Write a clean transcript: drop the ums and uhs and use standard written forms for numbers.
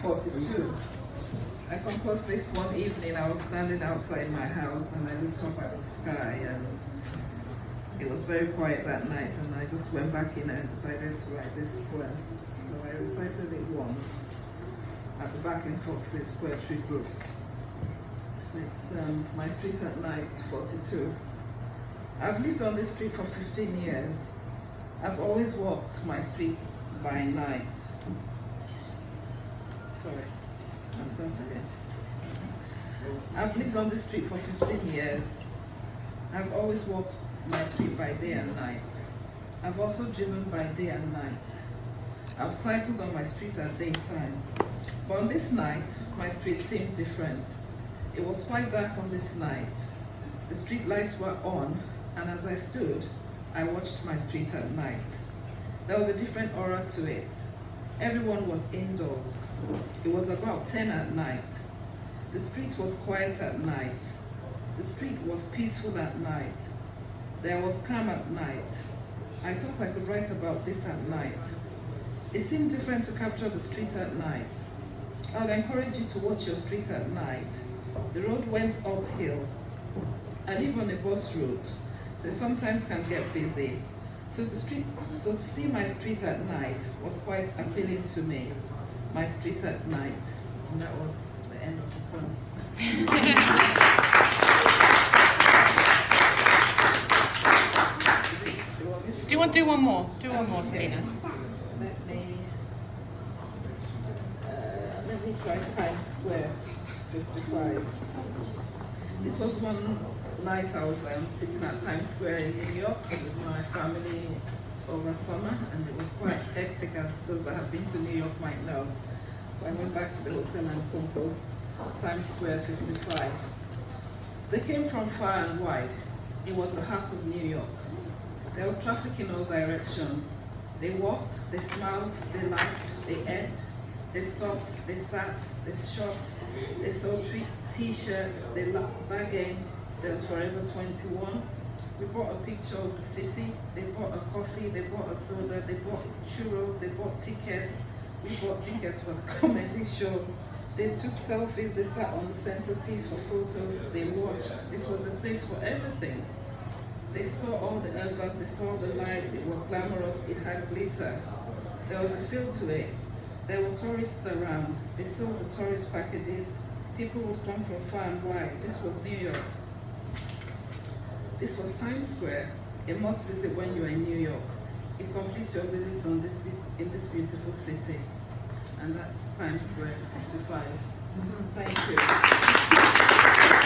42. I composed this one evening. I was standing outside my house and I looked up at the sky, and it was very quiet that night, and I just went back in and decided to write this poem. So I recited it once at the Back in Fox's poetry group. So it's My Street at Night, 42. I've lived on this street for 15 years. I've always walked my streets by night. Sorry, I'll start again. I've lived on this street for 15 years. I've always walked my street by day and night. I've also driven by day and night. I've cycled on my street at daytime. But on this night, my street seemed different. It was quite dark on this night. The street lights were on, and as I stood, I watched my street at night. There was a different aura to it. Everyone was indoors. It was about 10 at night. The street was quiet at night. The street was peaceful at night. There was calm at night. I thought I could write about this at night. It seemed different to capture the street at night. I would encourage you to watch your street at night. The road went uphill. I live on a bus route, so it sometimes can get busy. So to see my street at night was quite appealing to me. My street at night. And that was the end of the poem. Do you want to do one more? Do one more, Selena. Let me try Times Square, 55. This was one night I was sitting at Times Square in New York with my family over summer, and it was quite hectic, as those that have been to New York might know. So I went back to the hotel and composed Times Square, 55. They came from far and wide. It was the heart of New York. There was traffic in all directions. They walked, they smiled, they laughed, they ate, they stopped, they sat, they shopped, they sold t-shirts, they bargained. There was Forever 21. We bought a picture of the city. They bought a coffee, they bought a soda, they bought churros, they bought tickets. We bought tickets for the comedy show. They took selfies, they sat on the centerpiece for photos, they watched. This was a place for everything. They saw all the adverts, they saw the lights, it was glamorous, it had glitter. There was a feel to it. There were tourists around. They saw the tourist packages. People would come from far and wide. This was New York. This was Times Square, a must visit when you are in New York. It completes your visit in this beautiful city. And that's Times Square, 55. Thank you.